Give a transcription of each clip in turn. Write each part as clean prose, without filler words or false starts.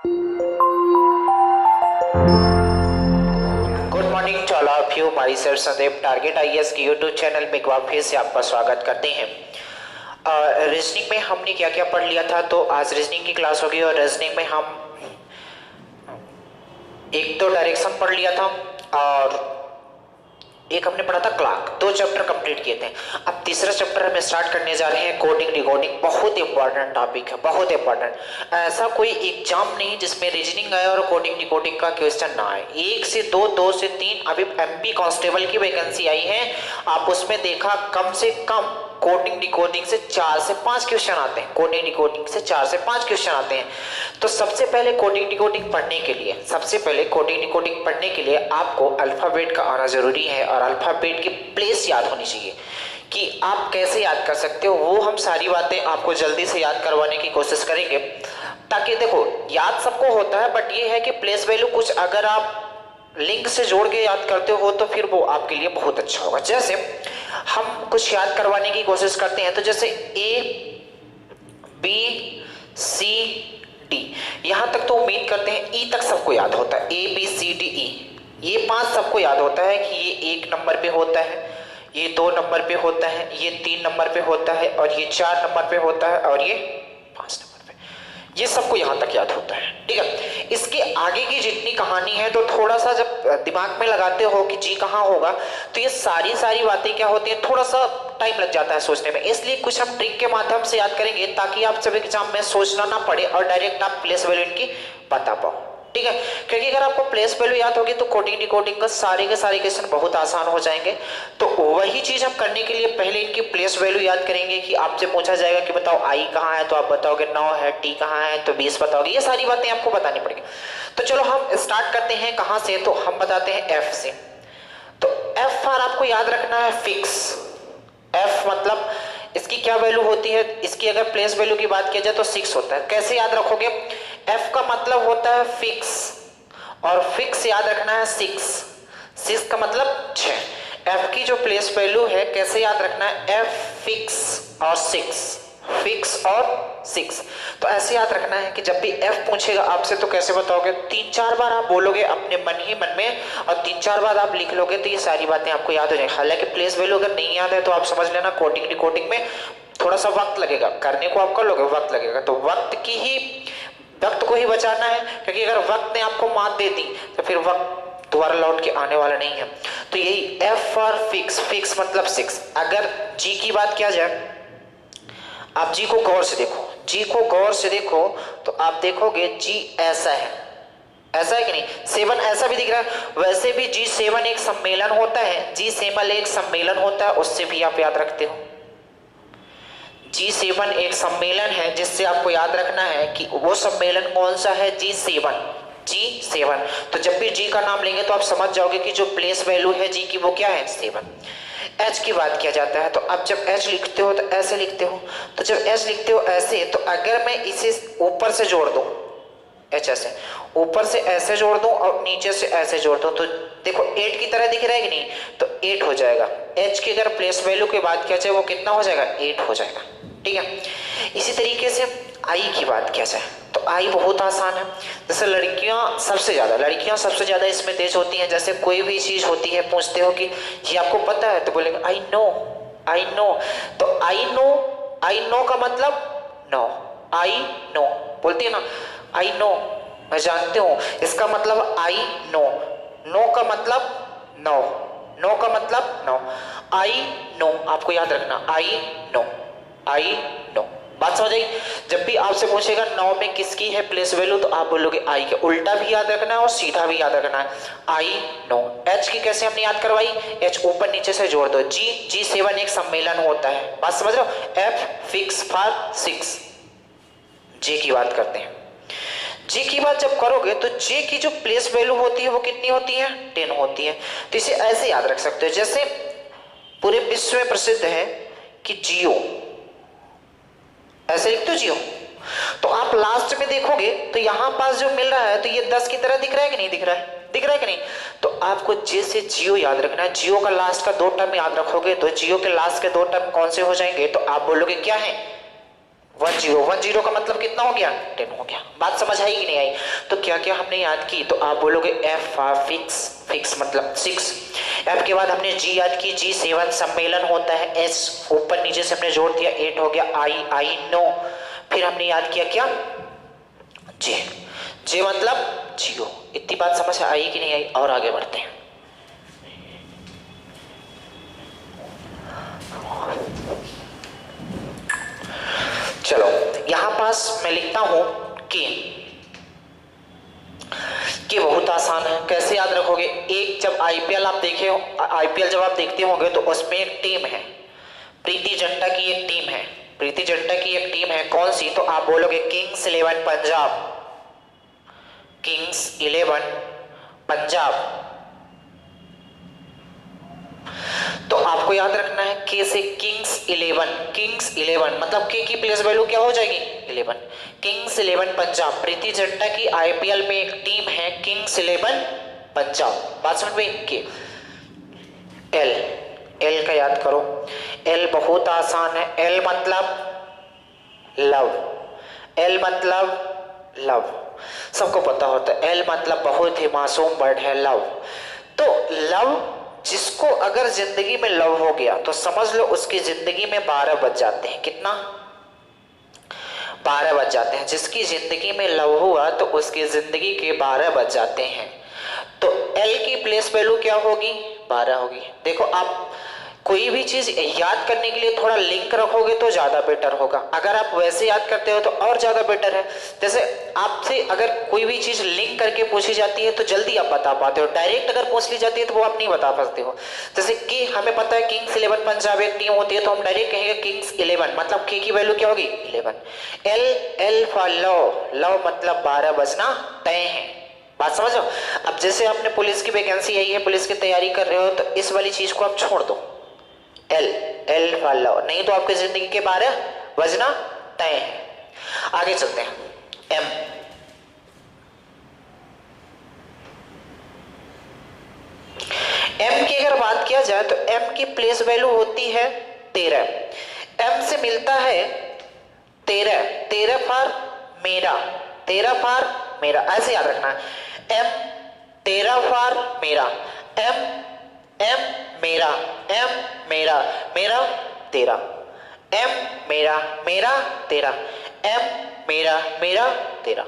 Good morning to all of you. Myself Sandeep target IAS के YouTube channel में एक बार फिर से आपका स्वागत करते हैं। रीजनिंग में हमने क्या क्या पढ़ लिया था, तो आज रीजनिंग की क्लास होगी और रीजनिंग में हम एक तो डायरेक्शन पढ़ लिया था और एक हमने पढ़ा था क्लॉक। 2 चैप्टर कंप्लीट किए थे। अब तीसरा चैप्टर हम स्टार्ट करने जा रहे हैं कोडिंग डिकोडिंग। बहुत इंपॉर्टेंट टॉपिक है, बहुत इंपॉर्टेंट। ऐसा कोई एग्जाम नहीं जिसमें रीजनिंग आए और कोडिंग डिकोडिंग का क्वेश्चन ना आए। 1 से 2, 2 से 3 अभी एमपी कांस्टेबल की वैकेंसी आई है। आप उसमें देखा कम से कम कोडिंग डिकोडिंग से 4 से 5 क्वेश्चन आते हैं। कोडिंग डिकोडिंग से 4 से 5 क्वेश्चन आते हैं। तो सबसे पहले कोडिंग डिकोडिंग पढ़ने के लिए आपको अल्फाबेट का आना जरूरी है और अल्फाबेट की प्लेस याद होनी चाहिए कि आप कैसे याद कर सकते हो। वो हम सारी बातें आपको जल्दी से याद करवाने की कोशिश करेंगे, ताकि देखो याद सबको होता है, बट ये है कि प्लेस वैल्यू कुछ अगर आप लिंक से जोड़ के याद करते हो तो फिर वो आपके लिए बहुत अच्छा होगा। जैसे हम कुछ याद करवाने की कोशिश करते हैं, तो जैसे ABCD यहां तक तो उम्मीद करते हैं ई तक सबको याद होता है। ABCDE ये 5 सबको याद होता है कि ये 1 नंबर पे होता है, ये 2 नंबर पे होता है, ये 3 नंबर पे होता है और ये 4 नंबर पे होता है और ये 5 नंबर पे। ये सबको यहां तक याद होता है, ठीक है। इसके आगे की जितनी कहानी है तो थोड़ा सा जब दिमाग में लगाते हो कि जी कहाँ होगा, तो ये सारी बातें क्या होती है, थोड़ा सा टाइम लग जाता है सोचने में। इसलिए कुछ हम ट्रिक के माध्यम से याद करेंगे ताकि आप सब एग्जाम में सोचना ना पड़े और डायरेक्ट आप प्लेस वैल्यू इनकी बता पाओ, ठीक है। क्योंकि अगर आपको प्लेस वैल्यू याद होगी तो कोडिंग डिकोडिंग का सारे के सारे क्वेश्चन बहुत आसान हो जाएंगे। तो वही चीज हम करने के लिए पहले इनकी प्लेस वैल्यू याद करेंगे कि आपसे पूछा जाएगा कि बताओ आई कहाँ है, तो आप बताओगे 9 है, टी कहाँ है तो 20 बताओगे। ये सारी बातें आपको बतानी पड़ेगी। तो चलो हम स्टार्ट करते हैं कहाँ से, तो हम बताते हैं एफ से। तो एफ फॉर आपको याद रखना है फिक्स। एफ मतलब इसकी क्या वैल्यू होती है, इसकी अगर प्लेस वैल्यू की बात किया जाए तो 6 होता है। कैसे याद रखोगे, एफ का मतलब होता है फिक्स और फिक्स याद रखना है 6 का मतलब 6। एफ की जो प्लेस वैल्यू है कैसे याद रखना है, एफ फिक्स और 6। तो ऐसे याद रखना है कि जब भी एफ पूछेगा आपसे तो कैसे बताओगे, 3-4 बार आप बोलोगे अपने मन ही मन में और 3-4 बार आप लिख लोगे तो ये सारी बातें आपको याद हो जाएगी। हालांकि प्लेस वैल्यू अगर नहीं याद है तो आप समझ लेना कोडिंग डिकोडिंग में थोड़ा सा वक्त लगेगा, करने को आप कर लोगे, वक्त लगेगा। तो वक्त को ही बचाना है, क्योंकि अगर वक्त ने आपको मात दे दी तो फिर वक्त दोबारा लौट के आने वाला नहीं है। तो यही एफ फॉर फिक्स मतलब 6। अगर जी की बात किया जाए, आप जी को गौर से देखो तो आप देखोगे जी ऐसा है कि नहीं, 7 ऐसा भी दिख रहा है। वैसे भी G7 एक सम्मेलन होता है, G7 एक सम्मेलन होता है, उससे भी आप याद रखते हो। G7 एक सम्मेलन है जिससे आपको याद रखना है कि वो सम्मेलन कौन सा है, G7। तो जब भी G का नाम लेंगे तो आप समझ जाओगे कि जो प्लेस वैल्यू है G की वो क्या है, 7। H की बात किया जाता है, तो अब जब H लिखते हो तो ऐसे लिखते हो। तो जब H लिखते हो ऐसे, तो अगर मैं इसे ऊपर से जोड़ दूं, H ऐसे ऊपर से ऐसे जोड़ दूं और नीचे से ऐसे जोड़ दूं, तो देखो 8 की तरह दिख रहा है कि नहीं, तो 8 हो जाएगा। H की अगर प्लेस वैल्यू की बात किया जाए वो कितना हो जाएगा, 8 हो जाएगा, ठीक है। इसी तरीके से I की बात किया जाए तो I बहुत आसान है। जैसे लड़कियां सबसे ज्यादा इसमें तेज होती हैं। जैसे कोई भी चीज होती है, पूछते हो कि ये आपको पता है, तो बोलेंगे आई नो। तो आई नो का मतलब नो, आई नो बोलती है ना, आई नो मैं जानती हूं, इसका मतलब आई नो का मतलब नो का मतलब नो, आई नो आपको याद रखना, आई नो। बात समझ आई। जब भी आपसे पूछेगा 9 में किसकी है प्लेस वैल्यू, तो आप बोलोगे आई के। उल्टा भी याद रखना है और सीधा भी याद रखना है, आई नो। एच की कैसे हमने याद करवाई, एच ऊपर नीचे से जोड़ दो। G7 एक सम्मेलन होता है, बात समझ रहे हो। F fix for 6। जे की बात करते हैं। जे की बात जब करोगे तो जे की जो प्लेस वैल्यू होती है वो कितनी होती है, 10 होती है। तो इसे ऐसे याद रख सकते हो, जैसे पूरे विश्व में प्रसिद्ध है कि जियो, ऐसे लिखते हो जियो। तो आप लास्ट में देखोगे तो यहां पास जो मिल रहा है तो ये 10 की तरह दिख रहा है कि नहीं दिख रहा है कि नहीं। तो आपको जे से जियो याद रखना है। जियो का लास्ट का 2 टर्म याद रखोगे तो जियो के लास्ट के 2 टर्म कौन से हो जाएंगे, तो आप बोलोगे क्या है, 10 का मतलब कितना हो गया 10 हो गया। बात समझ आई कि नहीं आई? तो क्या क्या हमने याद की? तो आप बोलोगे एफ फिक्स, फिक्स मतलब 6। एफ के बाद हमने जी याद की, जी 7 सम्मेलन होता है। एस ऊपर नीचे से हमने जोड़ दिया 8 हो गया। I know. फिर हमने याद किया क्या जे, जे मतलब जियो। इतनी बात समझ आई कि नहीं आई? और आगे बढ़ते हैं। चलो यहां पास मैं लिखता हूं कि बहुत आसान है। कैसे याद रखोगे? एक जब आईपीएल आप देखे हो, आईपीएल जब आप देखते होंगे तो उसमें एक टीम है, प्रीति जिंटा की एक टीम है, प्रीति जिंटा की एक टीम है। कौन सी? तो आप बोलोगे किंग्स 11 पंजाब, किंग्स 11 पंजाब। तो आपको याद रखना है के से किंग्स 11, किंग्स 11 मतलब के की प्लेस वैल्यू क्या हो जाएगी 11। किंग्स 11 पंजाब, प्रीति जिंटा की आईपीएल में एक टीम है किंग्स 11 पंजाब। बात समझ में? के एल, एल का याद करो। एल बहुत आसान है। एल मतलब लव, एल मतलब लव, सबको पता होता है। एल मतलब बहुत ही मासूम वर्ड है लव। तो लव, जिसको अगर जिंदगी में लव हो गया तो समझ लो उसकी जिंदगी में 12 बज जाते हैं। कितना? 12 बज जाते हैं। जिसकी जिंदगी में लव हुआ तो उसकी जिंदगी के 12 बज जाते हैं। तो एल की प्लेस वैल्यू क्या होगी 12 होगी। देखो आप कोई भी चीज याद करने के लिए थोड़ा लिंक रखोगे तो ज्यादा बेटर होगा। अगर आप वैसे याद करते हो तो और ज्यादा बेटर है। जैसे आपसे अगर कोई भी चीज लिंक करके पूछी जाती है तो जल्दी आप बता पाते हो। डायरेक्ट अगर पूछ ली जाती है तो वो आप नहीं बता पाते हो। जैसे कि हमें पता है किंग्स 11 पंजाब एक टीम होती है तो हम डायरेक्ट कहेंगे किंग्स 11 मतलब के की वैल्यू क्या होगी 11। L, L for love, love मतलब 12 बजना तय है। बात समझो? अब जैसे आपने पुलिस की वैकेंसी आई है, पुलिस की तैयारी कर रहे हो तो इस वाली चीज को आप छोड़ दो। एल, एल फॉर लव, नहीं तो आपकी जिंदगी के 12 बजना तय है। आगे चलते हैं। एम, एम की अगर बात किया जाए तो एम की प्लेस वैल्यू होती है 13। एम से मिलता है 13, 13 फॉर मेरा, 13 फॉर मेरा, ऐसे याद रखना। एम 13 फॉर मेरा, एम, एम मेरा, एम मेरा, मेरा 13, एम मेरा, मेरा 13, एम मेरा, मेरा 13।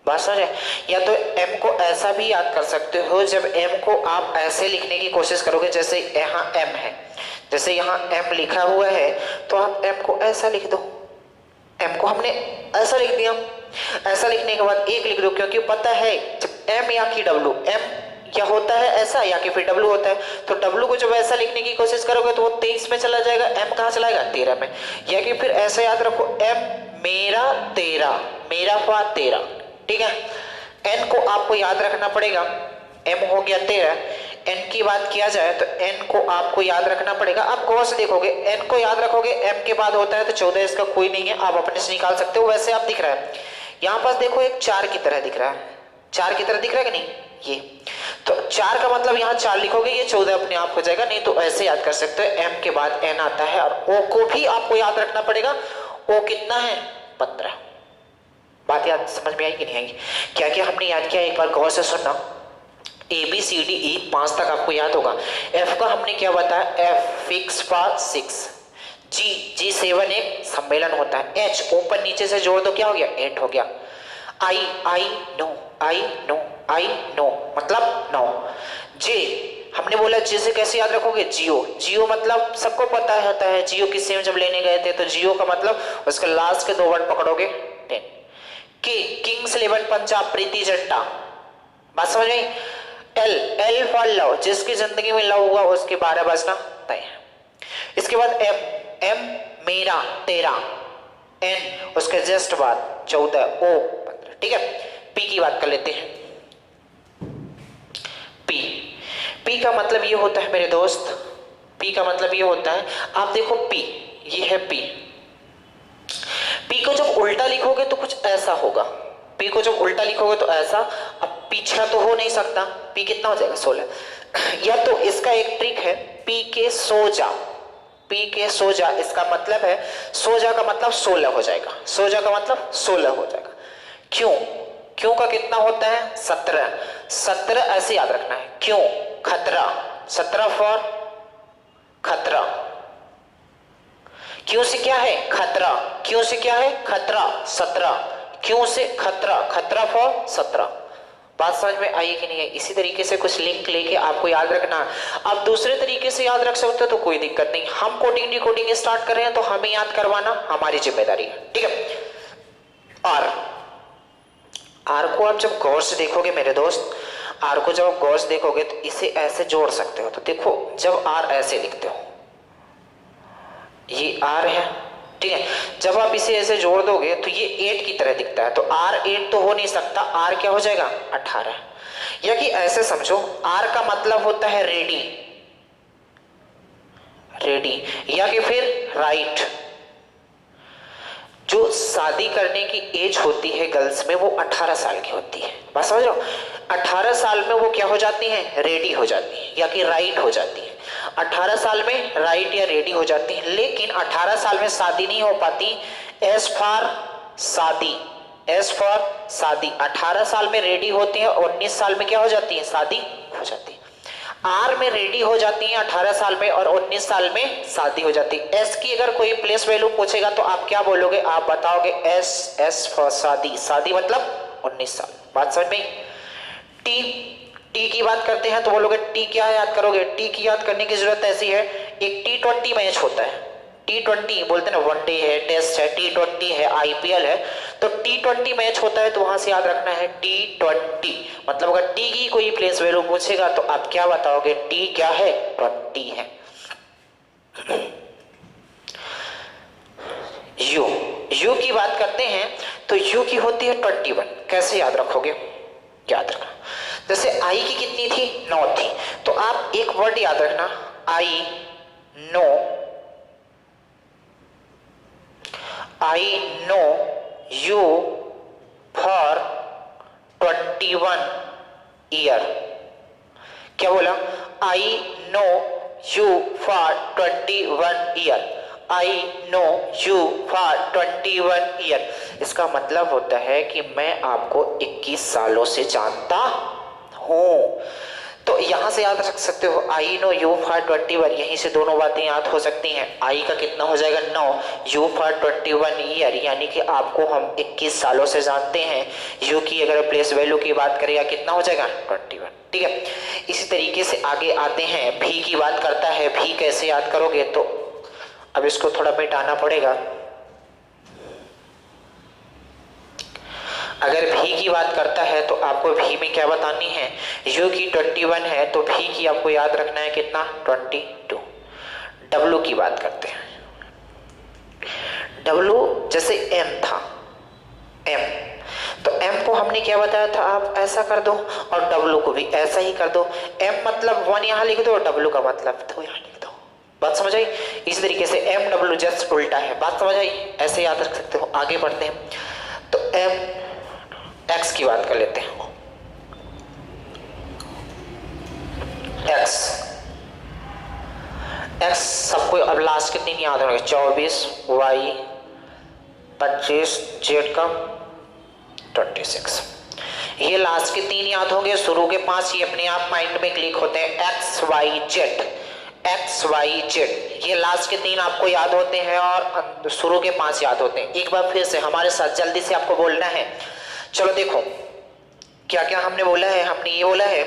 बात समझ है? या तो एम को ऐसा भी याद कर सकते हो, जब एम को आप ऐसे लिखने की कोशिश करोगे जैसे यहाँ एम है, जैसे यहाँ एम लिखा हुआ है तो आप एम को ऐसा लिख दो। एम को हमने ऐसा लिख दिया, ऐसा लिखने के बाद एक लिख दो, क्योंकि पता है जब एम या कि डब्लू, एम क्या होता है ऐसा या कि फिर डब्लू होता है, तो डब्लू को जब ऐसा लिखने की कोशिश करोगे तो वो 23 में चला जाएगा, एम कहाँ चला जाएगा 13 में। या कि फिर ऐसा याद रखो एम मेरा 13, मेरा फॉर 13, ठीक है। एन को आपको याद रखना पड़ेगा, एम हो गया 13। एन की बात किया जाए तो एन को आपको याद रखना पड़ेगा। आप गौर से देखोगे एन को याद रखोगे, एम के बाद होता है तो 14, इसका कोई नहीं है, आप अपने से निकाल सकते हो। वैसे आप दिख रहा है यहाँ पास देखो एक 4 की तरह दिख रहा है, 4 की तरह दिख रहा है कि नहीं, ये तो 4 का मतलब यहाँ 4 लिखोगे ये 14 अपने आप हो जाएगा। नहीं तो ऐसे याद कर सकते हो एम के बाद एन आता है। और ओ को भी आपको याद रखना पड़ेगा, ओ कितना है 15। बात याद समझ में आई कि नहीं आई? क्या क्या हमने याद किया एक बार गौर से सुनना। ए बी सी डी ई 5 तक आपको याद होगा। एफ का हमने क्या बताया, एफ फिक्स फॉर 6। जी, जी 7 एक सम्मेलन होता है। एच ऊपर नीचे से जोड़ दो क्या हो गया 8 हो गया। I, I know, I know, I know मतलब 9। जे हमने बोला जे से कैसे याद रखोगे, जियो, जियो मतलब सबको पता होता है, जियो की सिम जब लेने गए थे तो जियो का मतलब उसके लास्ट के 2 वर्ड पकड़ोगे 10। के किंग्स 11 पंजाब प्रीति जिंटा, बात समझ गई। एल, एल फॉर लव, जिसकी जिंदगी में लव हुआ उसके 12 बजना तय है। इसके बाद एम, एम मेरा 13, एन उसके जस्ट बाद 14, ओ 15, ठीक है। पी की बात कर लेते हैं। पी, पी का मतलब ये होता है मेरे दोस्त, पी का मतलब ये होता है, आप देखो पी, ये है पी। पी को जब उल्टा लिखोगे तो कुछ ऐसा होगा, पी को जब उल्टा लिखोगे तो ऐसा। अब पीछा तो हो नहीं सकता, पी कितना हो जाएगा 16। या तो इसका एक ट्रिक है, पी के सो जा, पी के सो जा, इसका मतलब है सो जा का मतलब 16 हो जाएगा, सो जा का मतलब 16 हो जाएगा। क्यों, क्यों का कितना होता है 17, 17 ऐसे याद रखना है। क्यों, खतरा, 17 फॉर खतरा। क्यों से क्या है खतरा, क्यों से क्या है खतरा 17, क्यों से खतरा, खतरा फॉर 17। बात समझ में आई कि नहीं है? इसी तरीके से कुछ लिंक लेके आपको याद रखना। आप दूसरे तरीके से याद रख सकते हो तो कोई दिक्कत नहीं, हम कोडिंग डिकोडिंग स्टार्ट कर रहे हैं तो हमें याद करवाना हमारी जिम्मेदारी है, ठीक है। आर, आर को आप जब गौर से देखोगे मेरे दोस्त, आर को जब आप गौर से देखोगे तो इसे ऐसे जोड़ सकते हो। तो देखो जब आर ऐसे लिखते हो, ये आर है, ठीक है, जब आप इसे ऐसे जोड़ दोगे तो ये 8 की तरह दिखता है, तो आर 8 तो हो नहीं सकता, आर क्या हो जाएगा 18। या कि ऐसे समझो, आर का मतलब होता है रेडी, रेडी, या कि फिर राइट। जो शादी करने की एज होती है गर्ल्स में वो 18 साल की होती है, बात समझ रहे हो। 18 साल में वो क्या हो जाती है, रेडी हो जाती है या कि राइट हो जाती है। 18 साल में राइट या रेडी हो जाती है, लेकिन 18 साल में शादी नहीं हो पाती। एज फॉर शादी, एज फॉर शादी 18 साल में रेडी होती है, 19 साल में क्या हो जाती है, शादी हो जाती है। आर में रेडी हो जाती है 18 साल में और 19 साल में शादी हो जाती है। एस की अगर कोई प्लेस वैल्यू पूछेगा तो आप क्या बोलोगे, आप बताओगे एस, एस फॉर शादी, शादी मतलब 19 साल, बात समझ में। टी, टी की बात करते हैं तो बोलोगे टी क्या याद करोगे, टी की याद करने की जरूरत ऐसी है, एक T20 मैच होता है, T20 बोलते हैं ना, वनडे है, टेस्ट है, T20 है, IPL है, तो T20 मैच होता है तो वहां से याद रखना है T20। मतलब अगर टी की कोई प्लेस वैल्यू पूछेगा तो आप क्या बताओगे, टी क्या है 20 है। यू, यू की बात करते हैं तो यू की होती है 21, कैसे याद रखोगे, याद रखना जैसे आई की कितनी थी 9 थी, तो आप एक वर्ड याद रखना आई know, I no you for 21 year. क्या बोला, I know you for 21 year, I know you for 21 year. इसका मतलब होता है कि मैं आपको 21 सालों से जानता हूं। तो यहां से याद रख सकते हो आई नो यू फॉर 21, यहीं से दोनों बातें याद हो सकती हैं। आई का कितना हो जाएगा 9, यू फॉर 21 ईयर, यानी कि आपको हम 21 सालों से जानते हैं। यू की अगर प्लेस वैल्यू की बात करें कितना हो जाएगा 21, ठीक है। इसी तरीके से आगे आते हैं, भी की बात करता है, भी कैसे याद करोगे, तो अब इसको थोड़ा मिटाना पड़ेगा। अगर भी की बात करता है तो आपको भी में क्या बतानी है, यू की 21 है तो भी की आपको याद रखना है कितना 22। डब्लू की बात करते हैं, डब्लू जैसे एम था, एम, तो एम को हमने क्या बताया था, आप ऐसा कर दो और डब्लू को भी ऐसा ही कर दो। एम मतलब 1 यहां लिख दो, डब्लू का मतलब 2 यहां लिख दो, बात समझ आई। इस तरीके से एम डब्लू जस्ट उल्टा है, बात समझ आई, ऐसे याद रख सकते हो। आगे बढ़ते हैं तो एम एक्स की बात कर लेते हैं, एक्स, एक्स सबको अब लास्ट के 3 याद होंगे, 24 वाई 25 जेड का 26, ये लास्ट के 3 याद होंगे। शुरू के 5 ये अपने आप माइंड में क्लिक होते हैं, X Y Z, X Y Z, ये लास्ट के 3 आपको याद होते हैं और शुरू के 5 याद होते हैं। एक बार फिर से हमारे साथ जल्दी से आपको बोलना है। चलो देखो क्या क्या हमने बोला है, हमने ये बोला है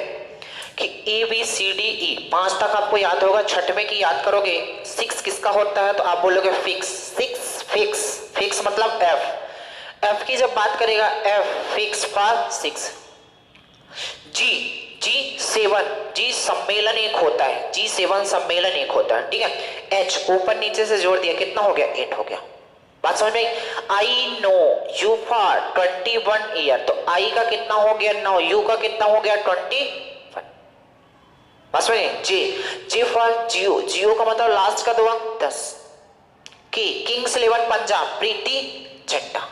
कि ABCDE 5 तक आपको याद होगा। छठवें की याद करोगे, 6 किसका होता है तो आप बोलोगे फिक्स, 6 फिक्स, फिक्स मतलब F, F की जब बात करेगा F fix for 6। G7, G सम्मेलन एक होता है, G7 सम्मेलन एक होता है, ठीक है। H ऊपर नीचे से जोड़ दिया कितना हो गया 8 हो गया, बात समझ में। I know you for 21 year, तो आई का कितना हो गया 9, यू का कितना हो गया 21, बात समझ में। जे फॉर जियो, जियो का मतलब लास्ट का 2 अंक 10। की किंग्स 11 पंजाब प्रीति झंडा।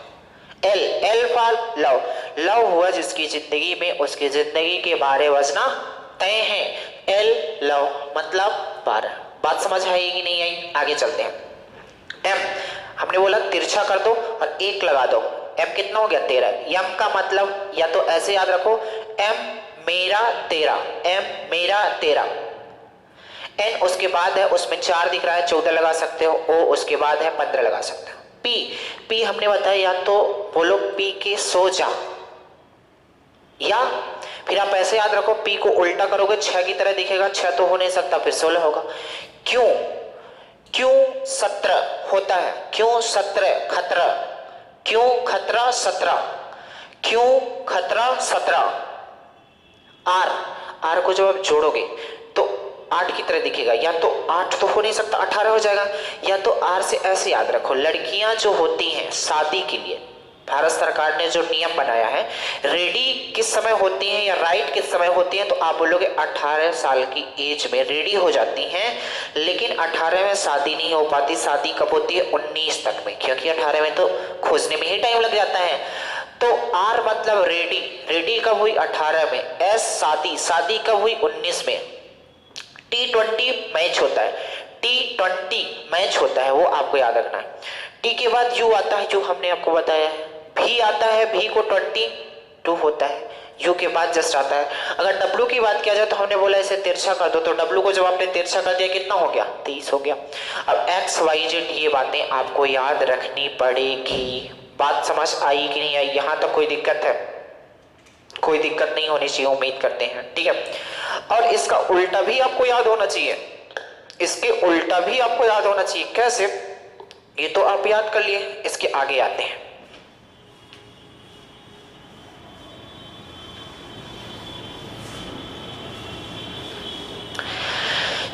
एल फॉर लव, लव हुआ जिसकी जिंदगी में उसकी जिंदगी के 12 बजना तय है। एल लव मतलब 12, बात समझ आएगी नहीं आई? आगे चलते हैं। एम हमने बोला तिरछा कर दो और 1 लगा दो, एम कितना हो गया 13। एम का मतलब या तो ऐसे याद रखो, एम मेरा तेरा, एम मेरा तेरा। एन उसके बाद है, उसमें 4 दिख रहा है, 14 लगा सकते हो। ओ उसके बाद है 15 लगा सकते हो। पी पी हमने बताया या तो बोलो पी के सो जा, या फिर आप ऐसे याद रखो पी को उल्टा करोगे 6 की तरह दिखेगा, 6 तो हो नहीं सकता, फिर 16 होगा। क्यों क्यों 17 होता है, क्यों 17 खतरा, क्यों खतरा 17, क्यों खतरा 17। आर आर को जब आप जोड़ोगे तो 8 की तरह दिखेगा, या तो 8 तो हो नहीं सकता, 18 हो जाएगा। या तो आर से ऐसे याद रखो, लड़कियां जो होती हैं शादी के लिए भारत सरकार ने जो नियम बनाया है, रेडी किस समय होती हैं या राइट किस समय होती हैं, तो आप बोलोगे 18 साल की एज में रेडी हो जाती हैं, लेकिन 18 में शादी नहीं हो पाती। शादी कब होती है? 19 तक में, क्योंकि 18 में तो खोजने में ही टाइम लग जाता है। तो आर मतलब रेडी, रेडी कब हुई? 18 में। एस शादी, शादी कब हुई? 19 में। T20 मैच होता है, T20 मैच होता है, वो आपको याद रखना है। टी के बाद यू आता है, जो हमने आपको बताया है। भी आता है, भी को 22 होता है, यू के बाद जस्ट आता है। अगर डब्ल्यू की बात किया जाए तो हमने बोला इसे तिरछा कर दो, तो डब्ल्यू को जब आपने तिरछा कर दिया कितना हो गया? 30 हो गया। अब एक्स वाई जेड ये बातें आपको याद रखनी पड़ेगी। बात समझ आई कि नहीं आई? यहां तक कोई दिक्कत है? कोई दिक्कत नहीं होनी चाहिए, उम्मीद करते हैं, ठीक है। और इसका उल्टा भी आपको याद होना चाहिए, इसके उल्टा भी आपको याद होना चाहिए। कैसे? ये तो आप याद कर लिए, इसके आगे आते हैं।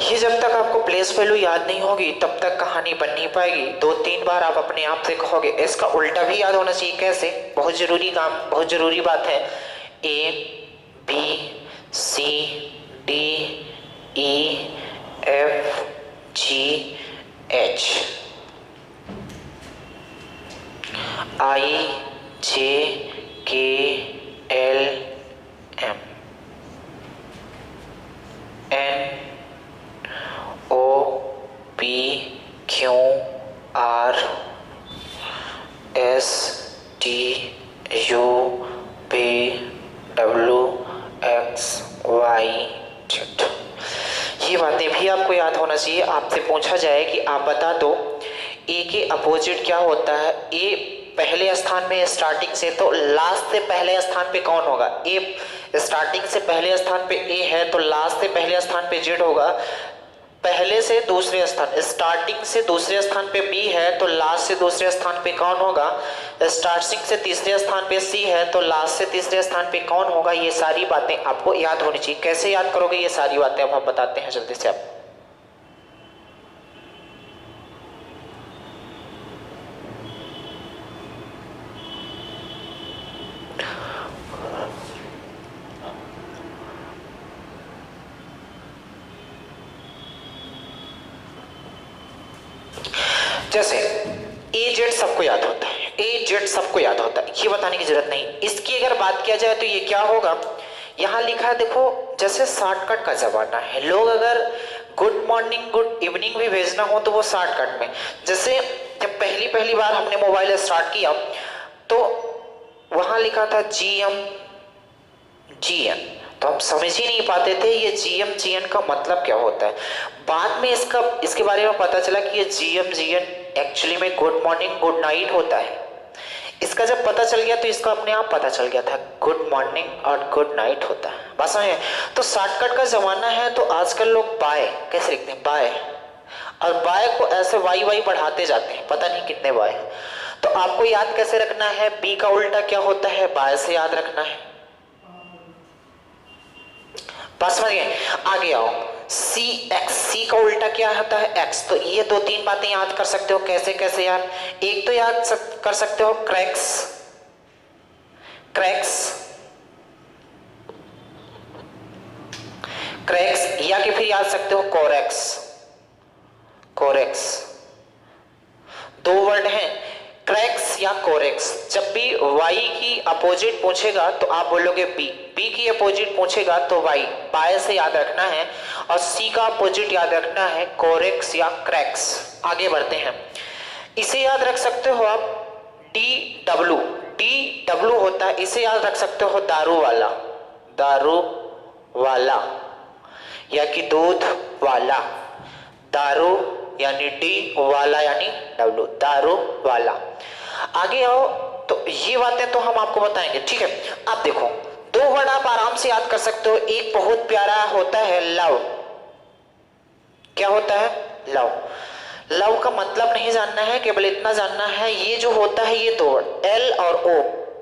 ये जब तक आपको प्लेस वैल्यू याद नहीं होगी तब तक कहानी बन नहीं पाएगी। 2-3 बार आप अपने आप से कहोगे। इसका उल्टा भी याद होना चाहिए। कैसे? बहुत जरूरी काम, बहुत जरूरी बात है। A B C D E F G H I J K L M N O P Q R S T U P W X Y Z. ये बातें भी आपको याद होना चाहिए। आपसे पूछा जाए कि आप बता दो ए के अपोजिट क्या होता है। ए पहले स्थान में स्टार्टिंग से, तो लास्ट से पहले स्थान पे कौन होगा? ए स्टार्टिंग से पहले स्थान पे ए है, तो लास्ट से पहले स्थान पे जेड होगा। पहले से दूसरे स्थान, स्टार्टिंग से दूसरे स्थान पे बी है, तो लास्ट से दूसरे स्थान पे कौन होगा? स्टार्टिंग से तीसरे स्थान पे सी है, तो लास्ट से तीसरे स्थान पे कौन होगा? ये सारी बातें आपको याद होनी चाहिए। कैसे याद करोगे ये सारी बातें? अब हम बताते हैं जल्दी से आप। जैसे ए जेड सबको याद होता है, ए जेड सबको याद होता है, ये बताने की जरूरत नहीं। इसकी अगर बात किया जाए तो ये क्या होगा? यहां लिखा है देखो, जैसे शॉर्टकट का जमाना है, लोग अगर गुड मॉर्निंग गुड इवनिंग भी भेजना हो तो वो शॉर्टकट में। जैसे जब पहली बार हमने मोबाइल स्टार्ट किया तो वहां लिखा था जीएम जीएन, तो हम समझ ही नहीं पाते थे ये जीएम जीएन का मतलब क्या होता है। बाद में इसके बारे में पता चला कि ये जीएम जीएन एक्चुअली में गुड मॉर्निंग गुड नाइट होता है। इसका जब पता चल गया तो इसको अपने आप पता चल गया था गुड मॉर्निंग और गुड नाइट होता है। बस समझे? तो शॉर्टकट का जमाना है, तो आजकल लोग बाय कैसे लिखते हैं? बाय, और बाय को ऐसे वाई वाई बढ़ाते जाते हैं, पता नहीं कितने बाय। तो आपको याद कैसे रखना है? बी का उल्टा क्या होता है? बाय से याद रखना है। बस समझ गए? आगे आओ। सी एक्स, सी का उल्टा क्या होता है? एक्स। तो ये 2-3 बातें याद कर सकते हो। कैसे कैसे यार? एक तो याद कर सकते हो क्रैक्स, क्रैक्स क्रैक्स, या कि फिर याद सकते हो कोरेक्स, कोरेक्स। 2 वर्ड हैं क्रैक्स या कोरेक्स। जब भी y की अपोजिट पूछेगा तो आप बोलोगे b, b की अपोजिट पूछेगा तो y, बाय से याद रखना है, और c का अपोजिट याद रखना है कोरेक्स या क्रैक्स। आगे बढ़ते हैं, इसे याद रख सकते हो आप DW, DW होता है, इसे याद रख सकते हो दारू वाला, दारू वाला, या कि दूध वाला, दारू यानी डी, वाला यानी डब्लू, दारू वाला। आगे आओ, तो ये बातें तो हम आपको बताएंगे, ठीक है। आप देखो, दो वर्ड आप आराम से याद कर सकते हो। एक बहुत प्यारा होता है लव, क्या होता है? लव। लव का मतलब नहीं जानना है, केवल इतना जानना है, ये जो होता है ये दो वर्ड एल और ओ,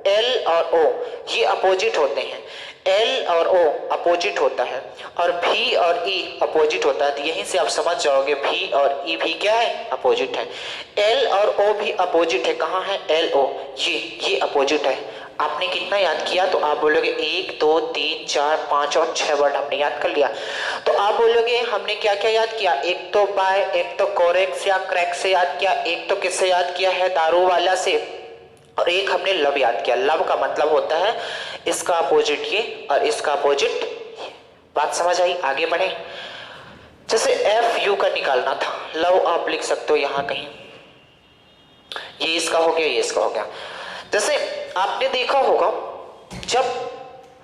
एल और ओ ये अपोजिट होते हैं, एल और ओ अपोजिट होता है, और भी और ई अपोजिट होता है। तो यहीं से आप समझ जाओगे भी और ई भी क्या है? अपोजिट है। एल और ओ भी अपोजिट है, कहाँ है? एल ओ, ये अपोजिट है। आपने कितना याद किया? तो आप बोलोगे 1 2 3 4 5 और 6 वर्ड हमने याद कर लिया। तो आप बोलोगे हमने क्या क्या याद किया? एक तो बाय, एक तो कोरेक्स या क्रैक से याद किया, एक तो किससे याद किया है? दारू वाला से, और एक हमने लव याद किया। लव का मतलब होता है इसका अपोजिट ये और इसका अपोजिट ये। बात समझ आई? आगे बढ़े। जैसे एफ यू का निकालना था, लव आप लिख सकते हो यहां कहीं, ये इसका हो गया, ये इसका हो गया। जैसे आपने देखा होगा जब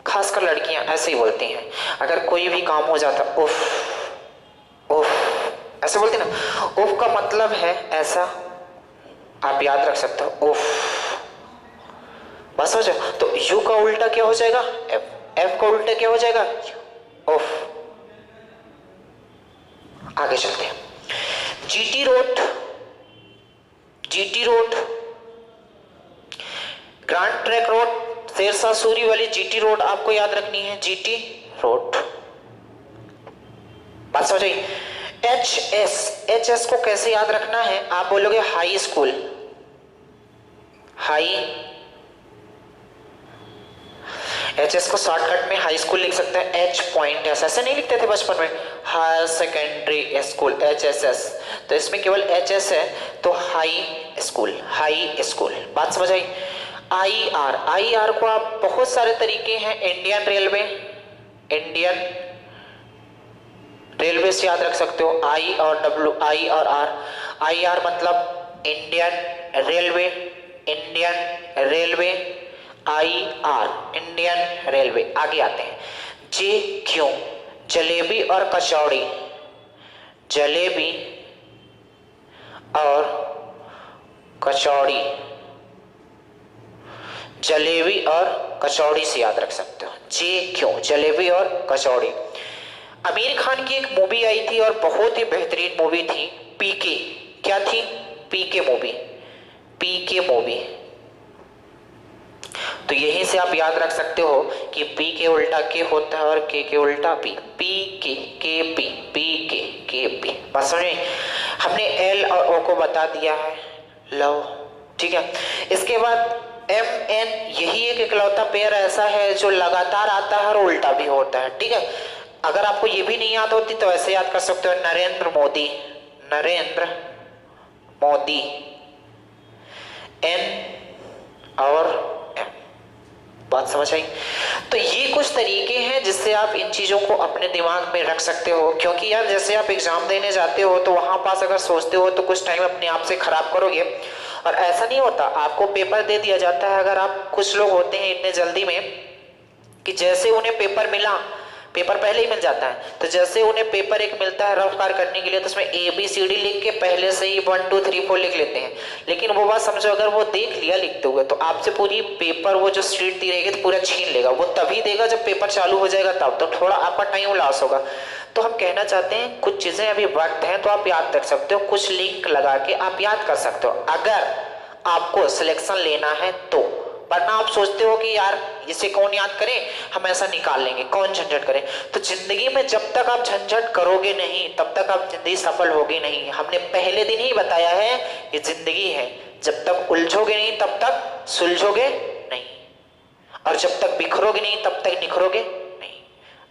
खासकर लड़कियां ऐसे ही बोलती हैं, अगर कोई भी काम हो जाता उफ उफ ऐसे बोलती ना, उफ का मतलब है ऐसा, आप याद रख सकते हो उफ। बस हो जाए। तो यू का उल्टा क्या हो जाएगा? एफ, एफ का उल्टा क्या हो जाएगा? उफ। आगे चलते हैं। GT road, GT road, grand track road, Sher Shah Suri वाली जीटी रोड आपको याद रखनी है, जीटी रोड। बात समझ आई? एच एस को कैसे याद रखना है? आप बोलोगे high school, high, H S को शॉर्टकट में हाई स्कूल लिख सकते हैं, एच पॉइंट एस, ऐसे नहीं लिखते थे बचपन में, higher secondary school, H S S. तो इसमें केवल एच एस है, तो हाई स्कूल, हाई स्कूल। बात समझ आई? आई आर, आई आर को आप बहुत सारे तरीके हैं, इंडियन रेलवे, इंडियन रेलवे से याद रख सकते हो, आई और डब्ल्यू, आई और आर। आई आर मतलब Indian railway, Indian railway, I R Indian railway. आगे आते हैं, जे क्यों, जलेबी और कचौड़ी, जलेबी और कचौड़ी, जलेबी और कचौड़ी से याद रख सकते हो, जे क्यों, जलेबी और कचौड़ी। आमिर खान की एक मूवी आई थी और बहुत ही बेहतरीन मूवी थी, पीके। क्या थी? पीके मूवी, पीके मूवी। तो यहीं से आप याद रख सकते हो कि पी के उल्टा के होता है और के उल्टा पी, पी के पी, पी के पी। बस समझे? हमने एल और ओ को बता दिया है, लव, ठीक है। इसके बाद एम एन, यही एक इकलौता पेयर ऐसा है जो लगातार आता है और उल्टा भी होता है, ठीक है। अगर आपको ये भी नहीं याद होती तो ऐसे याद कर सकते हो, नरेंद्र मोदी, नरेंद्र मोदी, एन और बात समझ आई? तो ये कुछ तरीके हैं जिससे आप इन चीजों को अपने दिमाग में रख सकते हो, क्योंकि यार जैसे आप एग्जाम देने जाते हो तो वहां पास अगर सोचते हो तो कुछ टाइम अपने आप से खराब करोगे, और ऐसा नहीं होता। आपको पेपर दे दिया जाता है, अगर आप, कुछ लोग होते हैं इतने जल्दी में कि जैसे उन्हें पेपर मिला, पेपर पहले ही मिल जाता है, तो जैसे उन्हें पेपर एक मिलता है रफ कार करने के लिए, तो उसमें ABCD लिख के पहले से ही 1 2 3 4 लिख लेते हैं। लेकिन वो बात समझो, अगर वो देख लिया लिखते हुए तो आपसे पूरी पेपर, वो जो शीट दी रहेगी तो पूरा छीन लेगा। वो तभी देगा जब पेपर चालू हो जाएगा तब, तो थोड़ा आपका टाइम लॉस होगा। तो हम कहना चाहते हैं कुछ चीजें अभी वक्त है तो आप याद रख सकते हो, कुछ लिंक लगा के आप याद कर सकते हो अगर आपको सिलेक्शन लेना है तो। वरना आप सोचते हो कि यार इसे कौन याद करे, हम ऐसा निकाल लेंगे, कौन झंझट करे। तो जिंदगी में जब तक आप झंझट करोगे नहीं तब तक आप जिंदगी सफल होगी नहीं। हमने पहले दिन ही बताया है ये जिंदगी है, जब तक उलझोगे नहीं तब तक सुलझोगे नहीं, और जब तक बिखरोगे नहीं तब तक निखरोगे नहीं।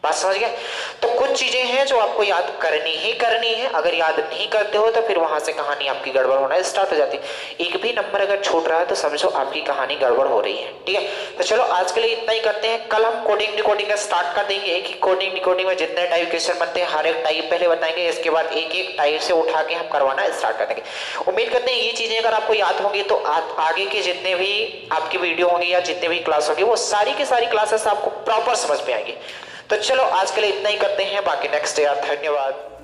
बात समझ गए। तो कुछ चीजें हैं जो आपको याद करनी ही करनी है, अगर याद नहीं करते हो तो फिर वहां से कहानी आपकी गड़बड़ होना स्टार्ट हो जाती है। एक भी नंबर अगर छूट रहा है तो समझो आपकी कहानी गड़बड़ हो रही है। ठीक है, तो चलो आज के लिए इतना ही करते हैं। कल हम कोडिंग डिकोडिंग का स्टार्ट कर देंगे कि कोडिंग डिकोडिंग में जितने टाइप क्वेश्चन बनते हैं हर एक टाइप पहले बताएंगे, इसके बाद एक एक टाइप से उठा के हम करवाना स्टार्ट कर देंगे। उम्मीद करते हैं ये चीजें अगर आपको याद होंगी तो आगे के जितने भी आपकी वीडियो होंगी या जितने भी क्लास होंगी वो सारी की सारी क्लासेस आपको प्रॉपर समझ में आएंगी। तो चलो आज के लिए इतना ही करते हैं, बाकी नेक्स्ट यार। धन्यवाद।